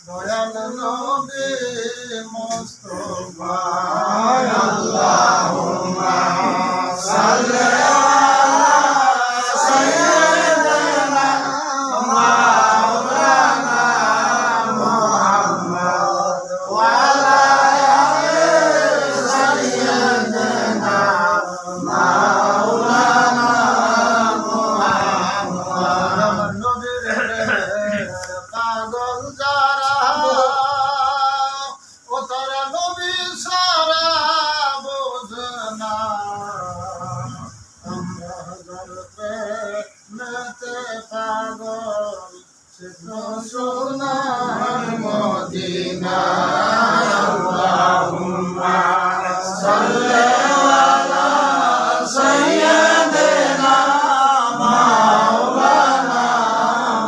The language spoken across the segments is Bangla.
দয়াল নবী মুস্তাফা আল্লাহুম্মা সাল্লি আলা সাইয়্যিদিনা মাওলানা মুহাম্মদ ওয়া আলা আলি সাইয়্যিদিনা মাওলানা মুহাম্মদ নবীর পাগল যারা ও তারা নবী সারা বোঝনা আমরা প্রেমেতে পাগল সে তো সোনার মদিনা আল্লাহুম্মা সাল্লি আলা সাইয়্যিদিনা মাওলানা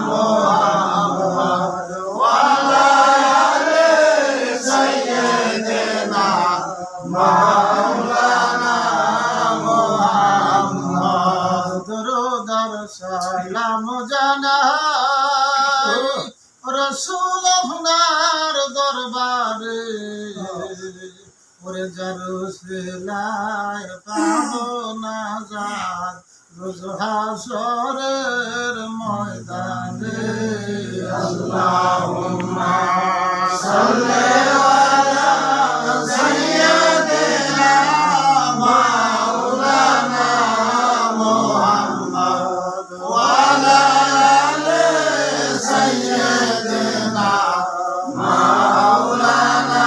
মুহাম্মদ ওয়া আলা আলি সাইয়্যিদিনা মাওলানা মুহাম্মদ দরুদ আর সালাম জানাই রাসূল আপনার দরবারে ওরে জারুসিলায় পাবো না জাত রোজ হাসরের ময়দানে আল্লাহুম্মা সাল্লি আলা সাইয়্যিদিনা মাওলানা মুহাম্মদ ওয়া আলা আলি সাইয়্যিদিনা মাওলানা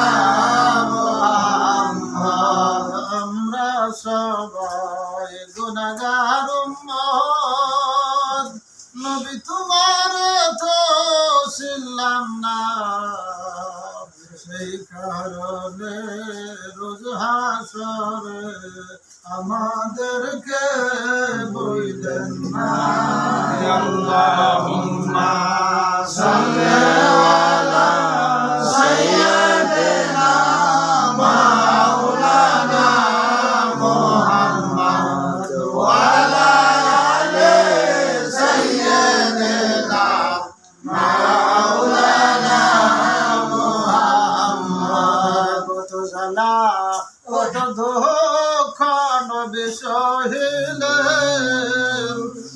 মুহাম্মদ আমরা সবাই গুনাহগার উম্মত নবী তোমার তো ছিলাম না সেই কারণে রোজ হাসরে আমাদেরকে বইলেন না আল্লাহুম্মা সাল্লি আলা সাইয়্যিদিনা মাওলানা মুহাম্মদ ওয়া আলা আলি সাইয়্যিদিনা মাওলানা মুহাম্মদ কত জ্বালা কত দুঃখ নবী সহিলেন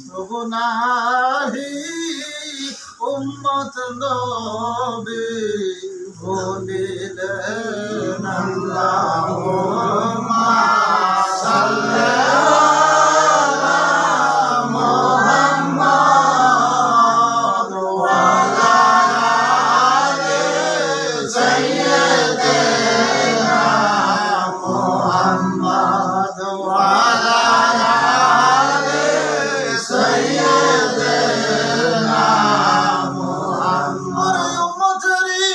তবু নাহি উম্মত নবী ভুলিলেন আল্লাহুম্মা সাল্লি আলা মুহাম্মদ ওয়া আলা আলি সাইয়্যিদিনা মুহাম্মদ ওয়া আলা আলি সাইয়্যিদিনা মুহাম্মদ উম্মতেরি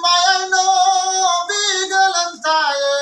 মায়া নবী গেলেন তায়ে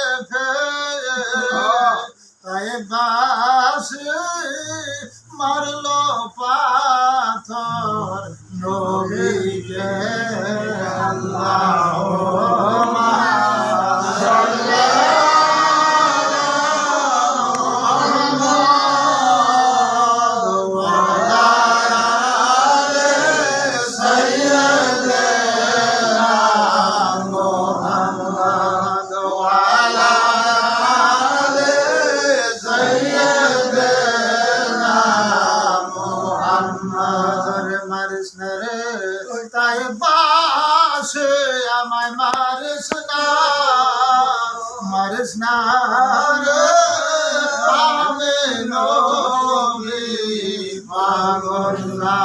আমায় মারিস না রে আমি নবী পাগল না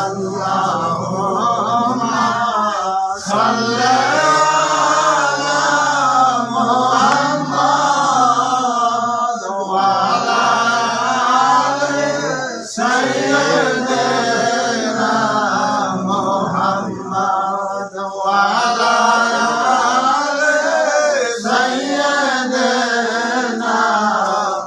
আল্লাহুম্মা সাল্লি আলা মুহাম্মাদ ওয়া আলা আলি সাইয়্যিদিনা মুহাম্মাদ ওয়া আলা আলি সাইয়্যিদিনা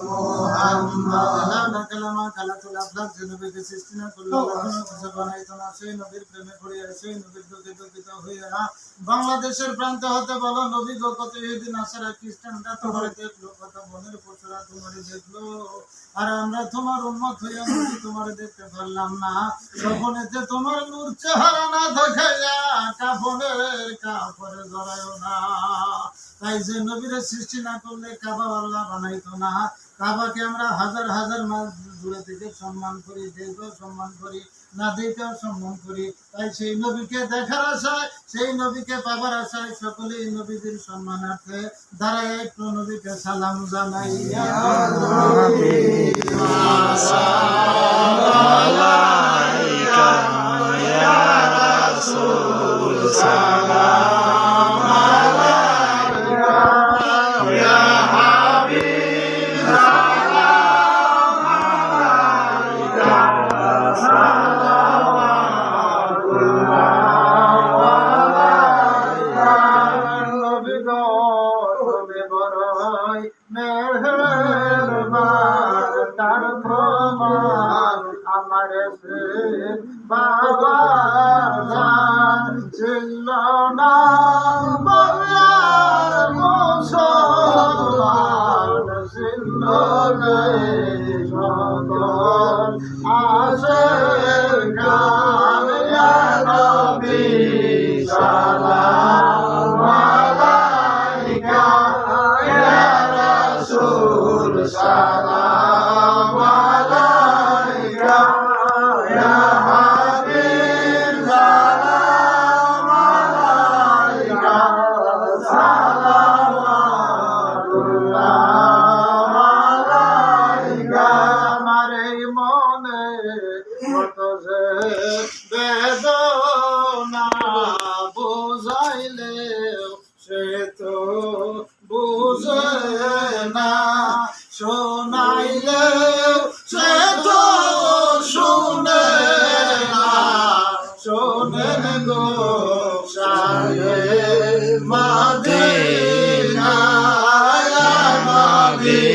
মুহাম্মাদ কালামা কালাতুল আফলাক যে নবীকে সৃষ্টি না করলো আল্লাহ কিছু বানাইতো না সেই নবীর প্রেমে পড়িয়া সেই নবীর দুঃখিত হইয়া বাংলাদেশের প্রান্ত হতে বলো নবী গো কত ইহুদি নাসারা খ্রিস্টানরা তোমারে দেখলো কত বনের পশুরা তোমারে দেখলো আর আমরা তোমার উম্মত হইয়া নবী তোমারে দেখতে পারলাম না তখনেতে তোমার নূর চেহারা না দেখাইয়া কাপড়ে জড়ায়ও না তাই যে নবীরে সৃষ্টি না করলে কাবা আল্লাহ বানাইতো না কাবাকে আমরা হাজার হাজার মাইল দূরে থেকে সম্মান করি দেখেও সম্মান করি না দেখেও সম্মান করি তাই সেই নবীকে দেখার আশায় সেই নবীকে পাবার আশায় সকলেই নবীদের সম্মানার্থে দাঁড়ায় একটু নবীকে সালাম জানাই তার প্রমাণ আমার বাবা ছিল না বাংলার মুসলমান ছিল সকল আসে গায়া নবী সালাম আলাইকা ইয়া রাসূল সালাম আলাইকা ইয়া হাবিব সালাম আলাইকা সালাওয়াতুল্লাহ আলাইকা আমার এই মনে কত যে বেদনা বুঝাইলে সে তো বুঝে না শোনাইলে সে তো শুনে না শোনেন গো শাহে মদিনা ইয়া নবী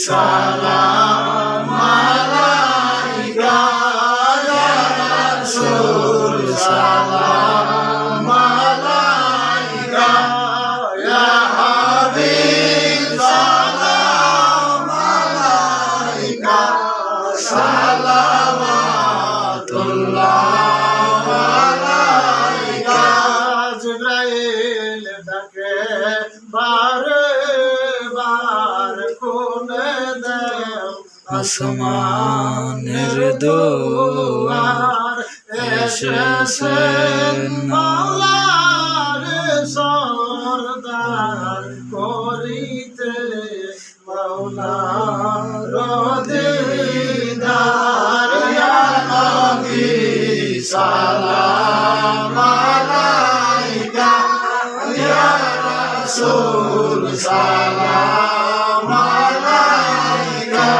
সালাম আলাইকা ইয়া রাসূল সালাম আলাইকা ইয়া হাবিব সালাম আলাইকা সালাওয়াতুল্লাহ আলাইকা জিবরাইল ডাকে বারে বার কোনে দেও আসমানের দুয়ার এসেছেন মাওলার সরদার করিতে মাওলার দিদার ইয়া নবী সালাম আলাইকা ইয়া রাসূল সালাম আলাইকা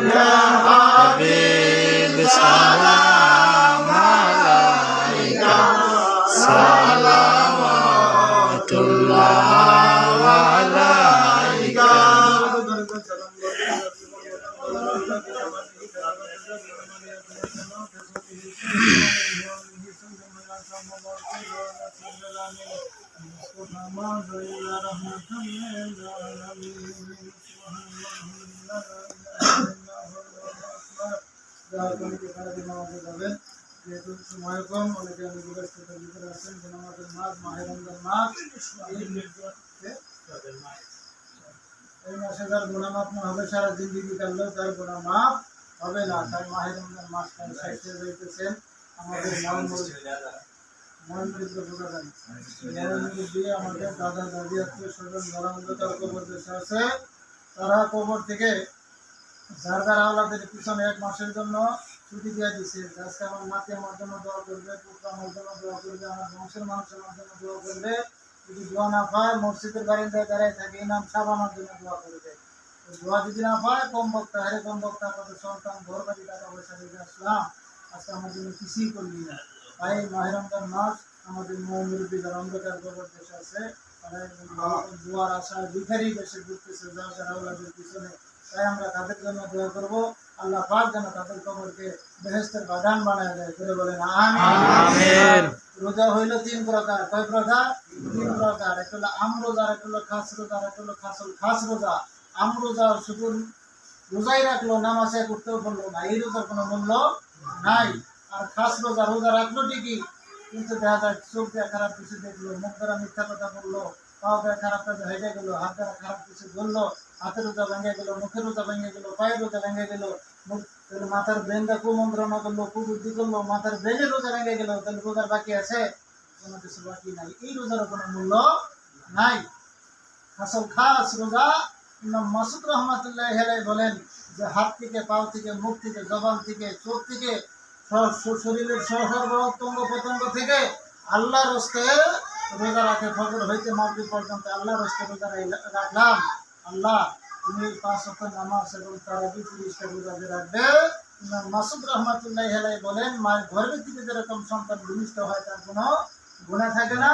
ইয়া হাবিব সালাম আলাইকা সালাওয়াতুল্লাহ আলাইকা যেহেতু সময় কম অনেকে অনেক ব্যস্ততার ভিতরে আছেন যেন আমাদের মাস মাহে রমজান মাস এই মাসে তার গুনাহ মাফ না হবে সারা জিন্দেগি কাটলেও তার গুনাহ মাফ হবে না তাই মাহে রমজান মাসটা শেষ হয়ে যাইতেছেন আমাদের মহেন্দ্র প্রধান দিয়ে আমাদের দাদা দাদি আত্মীয় স্বজন যারা অন্ধকার কবর দেশে আছে, তারা কবর থেকে যার যার আওলাদের পিছনে 1 মাসের জন্য ছুটি দিয়ে দিচ্ছে। আজকে আমার নাতি আমার জন্য দোয়া করবে, পুত্র আমার জন্য দোয়া করবে, আমার বংশের মানুষ আমার জন্য দোয়া করবে। যদি দোয়া না পায় মসজিদের বারিন্দায় দাঁড়ায় থাকে, ইমাম সাহেব আমার জন্য দোয়া করবে। দোয়া যদি না পায় কম বক্তা আমাদের সন্তান ঘর বাড়ি টাকা পয়সা রেখে আসলাম, আজকে আমার জন্য কিছুই করলি না। তাই মাহে রমজান মাস আমাদের মুরব্বী যারা অন্ধকার কবর দেশে আছে, তারা দোয়ার আশায় ভিখারি দেশে ঘুরতেছে যার আওলাদের পিছনে। তাই আমরা তাদের জন্য দোয়া করবো, আল্লাহ পাক যেন তাদের কবরকে বেহেশতের বাগান বানায় দেয়। করে বলেন আমিন। রোজা হইল 3 প্রকার। কয় প্রকার? 3 প্রকার। একটা হলো আম রোজা, একটা হলো খাস রোজা, একটা হলো খাস রোজা। আম রোজা শুধু রোজাই রাখলো, নামাজে করতেও বললো না, এই রোজার কোনো মূল্য নাই। আর খাস রোজা, রোজা রাখলো ঠিকই, কিন্তু দেখা যায় চোখ দিয়ে খারাপ কিছু দেখলো, মুখ দ্বারা মিথ্যা কথা বললো, পাও দিয়ে খারাপ কাজে হেঁটে গেলো, হাত দ্বারা খারাপ কিছু বললো, হাতের রোজা ভেঙে গেলো, মুখের রোজা ভেঙে গেলো, পায়ের রোজা ভেঙে গেলো, মাথার ব্রেনটা কুমন্ত্রণা করলো, কুবুদ্ধি করলো, মাথার ব্রেনের রোজা ভেঙে গেলো, তাহলে রোজার বাকি আছে? কোনো কিছু বাকি নাই। এই রোজারও কোনো মূল্য নাই। আসল খাস রোজা ইমাম মাসুদ রহমাতুল্লাহ আলাইহি বলেন যে হাত থেকে, পাও থেকে, মুখ থেকে, জবান থেকে, চোখ থেকে, শরীরের সর্ব অঙ্গ প্রত্যঙ্গ থেকে আল্লাহর রাস্তে রোজা রাখে। ফজর হইতে মাগরিব পর্যন্ত আল্লাহর রাস্তে রোজা রাখলাম, আল্লাহ তুমি 5 ওয়াক্ত নামাজ এবং তারাবি 30টা রোজা রাখবে। ইমাম মাসুদ রহমাতুল্লাহ আলাইহি বলেন মায়ের গর্ভের থেকে যেরকম সন্তান ভূমিষ্ঠ হয় তার কোনো গুনাহ থাকে না,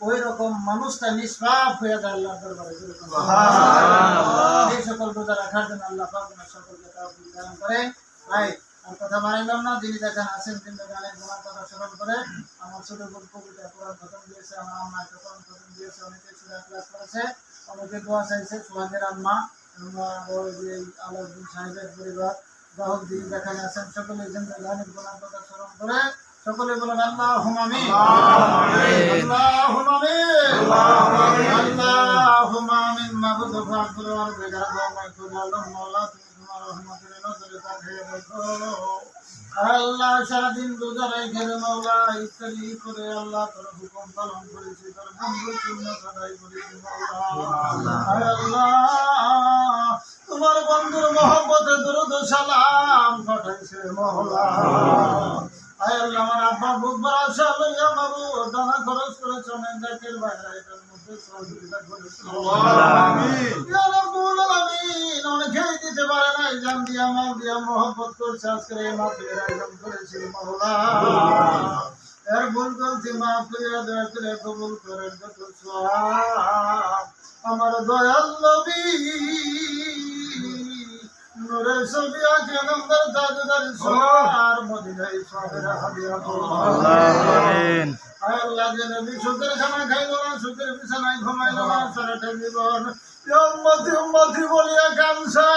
ওই রকম মানুষটা নিষ্পাপ হয়ে যায় আল্লাহর দরবারে। এই সকল রোজা রাখার জন্য আল্লাহ পাক সকলকে তাওফিক দান করেন। ভাই আর কথা বাড়াইলাম না, যিনি দেখেন আছেন তিনি গানের গুণার কথা স্মরণ করে। আমার ছোট বোন কবিতা কোরআন খতম দিয়েছে, আমার আম্মা একটা কোরআন খতম দিয়েছে, অনেকে সূরা ক্লাস করেছে, অনেকে দোয়া চাইছে, সোহাগের আম্মা এবং ওই যে আলাউদ্দিন সাহেবের পরিবার, যাহোক যিনি যেখানে আছেন সকলে গানের গুণার কথা স্মরণ করে সকলে বলেন আল্লাহুম্মা আমিন। আল্লাহুম্মা আমিন। আল্লাহুম্মা আমিন। মাবুদ ফাকুর ওয়াল বেগারা মাকুল মাওলা, তুমি তোমার রহমতের নজরে তাকিয়ে দেখো। আল্লাহ সারাদিন রোজা রেখে মাওলা ইফতারি করে আল্লাহ তোর হুকুম পালন করেছি, তোর বন্ধুর সুন্নাত আদায় করেছি মাওলা। আল্লাহ তোমার বন্ধুর মহব্বতে দরুদ ও সালাম পাঠাইছে মাওলা। আয় আল্লাহ আমার আব্বা বুধবার আসা লইয়া বাবু দানা খরচ করেছে, অনেক জাতের বাইরে এটার মধ্যে সহযোগিতা করেছে ইয়া রাব্বুল আলামিন। অনেকেই দিতে পারে না, জান দিয়া মাল দিয়া মহব্বত করছে, আজকে এই মাহফিলের আয়োজন করেছে মাওলা। এর ভুল গলতি মাফ করিয়া দয়া করে কবুল করেন যত সওয়াব আমার দয়াল নবী নূরে ছবি আঁকে নম্বর দাদার সোনার মদিনায় সাহেরা হাদিয়া আমিন। আয় আল্লাহ যে নবী সুখের খানা খাইল না, সুখের বিছানায় ঘুমাইল না, সারাটা জীবন উম্মতি বলিয়া কাঁদছে,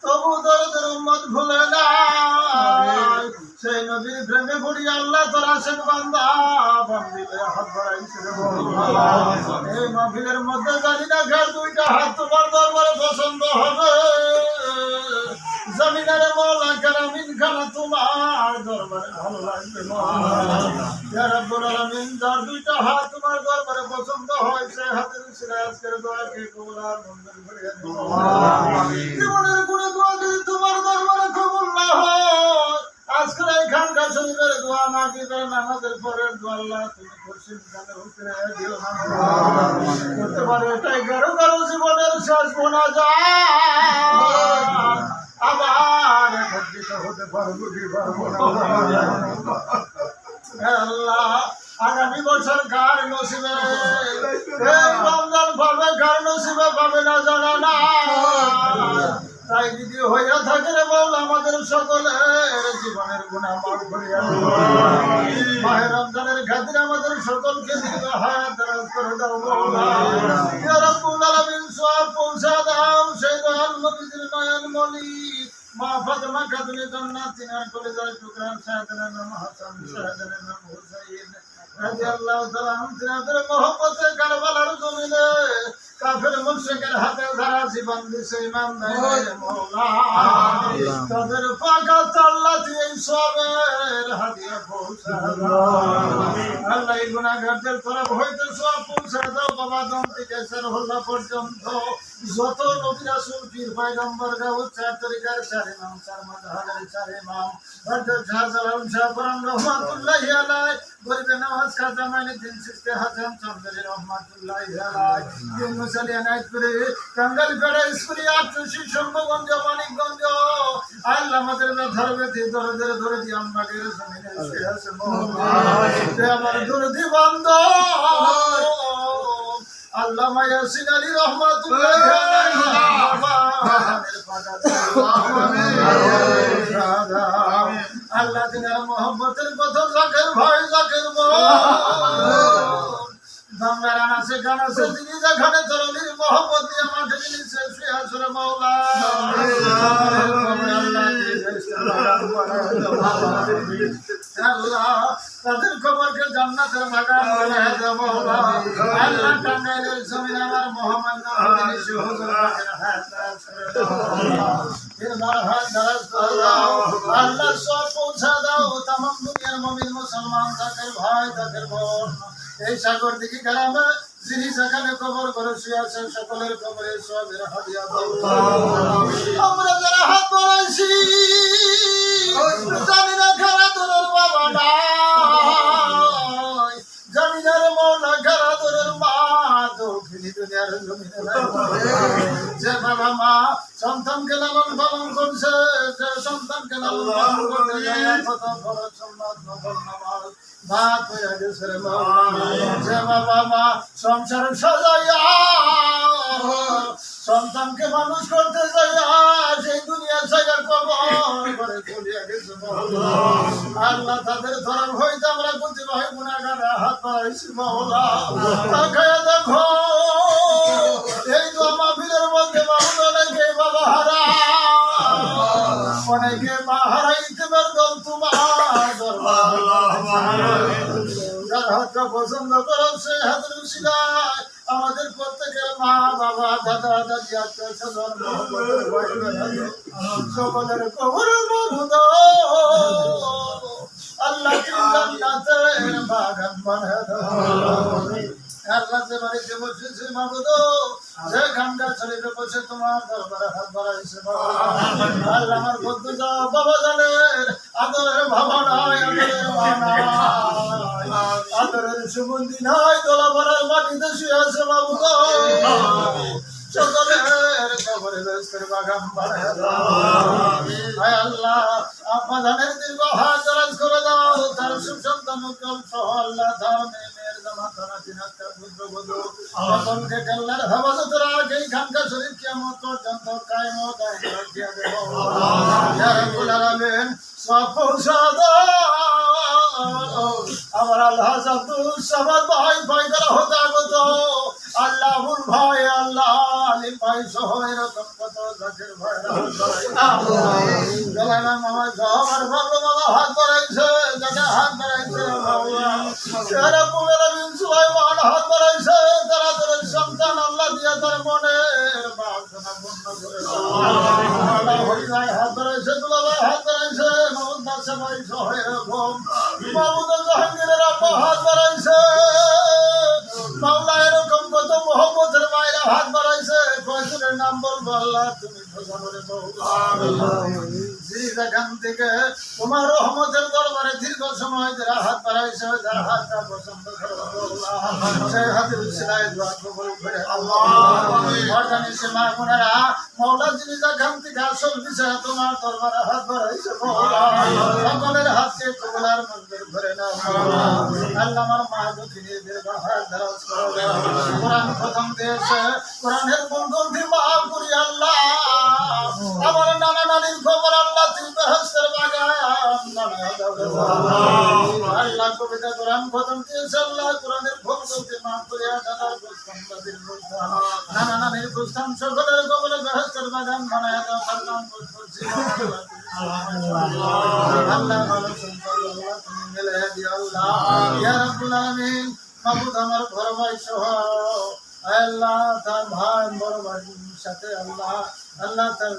তবু দরদের উম্মত ভুলে না। সেই নবীর প্রেমে পড়ি আল্লাহ তোর আশেক বান্দা বান্দিলে হাত বাড়াইছে। এই মাহফিলের মধ্যে জানি না কার 2টা হাত তোমার দরবারে পছন্দ হবে। জমিনের মওলা কারামিন খানা তোমার দরবারে ভালো লাগবে ইয়া রাব্বুল আলামিন। যার 2টা হাত তোমার দরবারে পছন্দ হয়েছে, হাতের উসিলায় আজকের দোয়াকে কবুল আর মঞ্জুর করে দিও আমিন। জীবনের কোন দোয়া যদি তোমার দরবারে কবুল না হয়, আজকের এই খানকা শরীফের দোয়া না দিবে, নামাজের পরের দোয়া আল্লাহ তুমি খুশি জানে হুকরে দিও না করতে পারো। এটাই কারো কারো জীবনের শেষ মোনাজাত, আবার একত্রিত হতে পারবো কি পারবো না আল্লাহ। আগামী বছর কার নসিবে এই রমজান পাবে, কার নসিবে পাবে না জানা না। তাই যদি হইয়া থাকে রে বল আমাদের সকলের জীবনের গুনাহ মাফ করিয়া দাও। মাহে রমজানের খাতিরে আমাদের সকলকে দীর্ঘ হায়াত দারাজ করে দাও মাওলা। ইয়া রাব্বুল আলামিন সওয়াব পৌঁছা দাও সেই দয়াল নবীর নয়ন মনি মা ফাতেমা খাতুনে জান্নাত, তিনার কলেজার টুকরা সাইয়েদনা নাম হাসান, সাইয়েদনা নাম হুসাইন রাদিয়াল্লাহু তাআলা আনহু। তিনাদের মহব্বতে কারবালার জমিনে কাফের মুশরিকের হাতে যারা জীবন দিছে ইমান নাই রে মওলা তাদের পাকা তাল্লা দিয়ে সবের হাদিয়া পৌঁছা দাও আল্লাহ এই গুনাহগারদের তরফ হইতে সব পৌঁছা দাও বাবা দম থেকে সরহল্লা পর্যন্ত যত নবী রাসূল পীর পয়গম্বর গাউত চার তরিকার চার ইমাম চার মাযহাবের চার ইমাম হযরত শাহজালাল শাহ পরম রহমাতুল্লাহি আলাইহি গরিবে নওয়াজ খাজা মাইনুদ্দিন চিশতি হাসান চন্দ্রী রহমাতুল্লাহি আলাইহি ইউনুস আলী আনাইতপুরে কাঙ্গালপাড়া স্কুলে আটশি শম্ভুগঞ্জ মানিকগঞ্জ আল্লাহ আমাদের ধর্মে দরদের ধরে দিয়ে আমাদের জমিনে এসে আছে মওলা আমার দরদি বান্দা আল্লামা ইয়াসিন আলী রহমাতুল্লাহি আলাইহি আল্লাহ দিনের মোহাম্মতের কথা জাকের ভাই জাকের বাংলার আনাসে গানাসে তিনি যেখানে ধরনের মোহাম্মত দিয়ে মাঠে নিচে শুয়ে আসরে মওলা আল্লাহ তাদের খবরকে জান্নাতের বাগান বানায় দাও মওলা আল্লাহ টাঙ্গাইলের জমিন আমার মহামান্য প্রতিনিধি হুজুর পাকের হাত এর মারহাত দারাজ দাও আল্লাহ সব পৌঁছা দাও तमाम দুনিয়ার মুমিন মুসলমান জাকের ভাই জাকের বোন এই সাগর দিকে গ্রামে যিনি যেখানে কবর করে শুয়ে আছেন সকলের কবরে সবের হাদিয়া দাও আমরা যারা হাত বাড়াইছি জানি না খারা তোর বাবা নাই জানি না রে মওলা খারা তোর মা দক্ষিণী দুনিয়ার জমিনে নাই যে বাবা মা সন্তানকে লালন পালন করছে যে সন্তানকে লালন পালন করতে যায় কত ফরজ সুন্নাত নফল নামাজ ভাত হয়ে গেছে রে মওলা যে বাবা মা সংসার সাজাইয়া সন্তানকে মানুষ করতে যাইয়া সেই দুনিয়া জায়গা কবর করে চলে গেছে মওলা আল্লাহ তাদের ধরন হইতে আমরা প্রতি ভাই গুনাহগার হাত বাড়াইছি মওলা তাকায়া দেখো এই তো মাহফিলের মধ্যে বাবা অনেকে বাবা হারা অনেকে মা হারাইতে পারদম তোমার যার হাতটা পছন্দ করছে হাতের উশিলায় আমাদের প্রত্যেকের মা বাবা দাদা দাদি আত্মীয় স্বজন সকলের কবর মাবুদ আল্লাহ তুমি জান্নাতের বাগান বানায় দাও আল্লাহ যে বাড়িতে বসেছে মাবুদ যে গানটা শরীরে বসে তোমার দরবারে হাত বাড়াইছে আল্লাহ আমার বন্ধু যাও বাবা জানের আদরের বাবা নাই আদরের মা নাই আদরের সুগন্ধি নাই তোলা ভরার মাটিতে শুয়ে আছে মাবুদ সকলের কবরে বেহেশতের বাগান বানায় দাও হায় আল্লাহ আপা জানের দীর্ঘ হাত দরাজ করে দাও তার সুসন্তান উজ্জ্বল সহ আল্লাহ তার মেয়ের জামাতারা তিনাত্তা পুত্র বধূ সকলকে আল্লাহর হেফাজতে রাখ এই খানকা শরীফ কিয়ামত পর্যন্ত কায়েম ও দায়েম রাখিয়া দেব ইয়া রাব্বুল আলামিন সব পৌঁছা দাও আমার আল্লাহ আব্দুল সামাদ ভাই ভাইদের হতে আগত আল্লাহুল ভাই আল্লাহ আলিম ভাই সহ এরকম কত জাকের ভাই জলানা মামা জহর ভালো মামা হাত বাড়াইছে জায়গা হাত বাড়াইছে সারা পুরা বিন সুলাইমান হাত বাড়াইছে তারা তোর সন্তান আল্লাহ দিয়া তার মনের বাসনা পূর্ণ করে দাও আল্লাহ হরিয়ায় হাত বাড়াইছে দুলাভাই হাত বাড়াইছে মাহমুদ বাদশা ভাই সহ এরকম মাহমুদ জাহাঙ্গীরের আব্বা হাত বাড়াইছে মাওলা এরকম কত মোহাম্মদের মায়েরা হাত বাড়াইছে কয়জনের নাম বলবো আল্লাহ তুমি ফজলে যেখান থেকে তোমার রহমতের দরবারে দীর্ঘ সময় যারা হাত বাড়াইছে যারা হাতটা পছন্দ করো সেই হাতের উসিলায় দোয়া কবুল করে আল্লাহ বর্তমানে সে মা বোনেরা মাওলা যিনি যেখান থেকে আসল বিষয় তোমার দরবারে হাত বাড়াইছে মাওলা সকলের হাতকে কবুলার মঞ্জুর করে নাও আল্লাহ আমার মা দক্ষিণী দীর্ঘ হাত দরাজ করো কোরআন প্রথম দিয়েছে কোরআনের মঙ্গলটি মাফ করি আল্লাহ আমার নানা নানির খবর আল্লাহ তুমি বেহেশতের বাগান বানায় দাও আল্লাহ কবিতা কোরআন প্রথম দিয়েছে আল্লাহ কোরআনের মঙ্গলটি মাফ করিয়া দাদার গোস্তান দাদির গোস্তান নানা নানির গোস্তান সকলের কবরে বেহেশতের বাগান বানায় দাও তার নাম করছি আল্লাহ ভালো সন্তান আল্লাহ তুমি মিলে দিও আল্লাহ ইয়া রাব্বুল আলামিন মাবুদ আমার ঘর ভাই সহ আল্লাহ তার ভাই বড় ভাইয়ের সাথে আল্লাহ আল্লাহ তার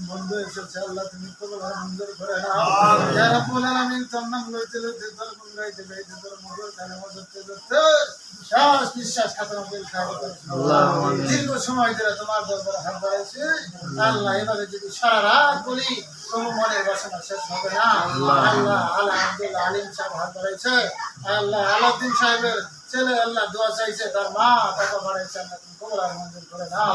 বন্ধু এসেছে আল্লাহ তুমি কবুল আর মঞ্জুর করে নাও ইয়া রাব্বুল আলামিন তোর নাম লইতে লইতে তোর গুণ গাইতে গাইতে তোর মধুর কালাম ধরতে ধরতে শ্বাস নিঃশ্বাস খাতাম বিল খাওয়া দীর্ঘ সময় ধরে তোমার দরবারে হাত বাড়াইছি আল্লাহ এভাবে যদি সারা রাত বলি তবু মনের বাসনা শেষ হবে না আল্লাহ আল্লাহ আব্দুল আলিম সাহেব হাত বাড়াইছে আল্লাহ আলাউদ্দিন সাহেবের ছেলে আল্লাহ দোয়া চাইছে তার মা টাকা বাড়াইছে আল্লাহ তুমি কবুল আর মঞ্জুর করে নাও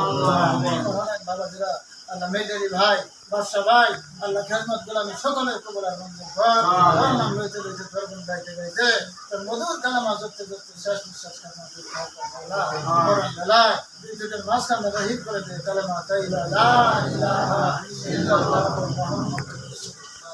অনেক বাবাজিরা আল্লাহ মেজরি ভাই বাদশা ভাই আল্লাহ খেদমত গোলামি সকলের কবুল আর মঞ্জুর কর তোর নাম লইতে লইতে তোর গুণ গাইতে গাইতে তোর মধুর কালামা জপতে জপতে শেষ নিঃশ্বাস কালামা দুইদের মাঝখানে রহিত করে দে কালামা তাইলা লা ইলাহা ইল্লাল্লাহু মুহাম্মাদুর রাসূলুল্লাহ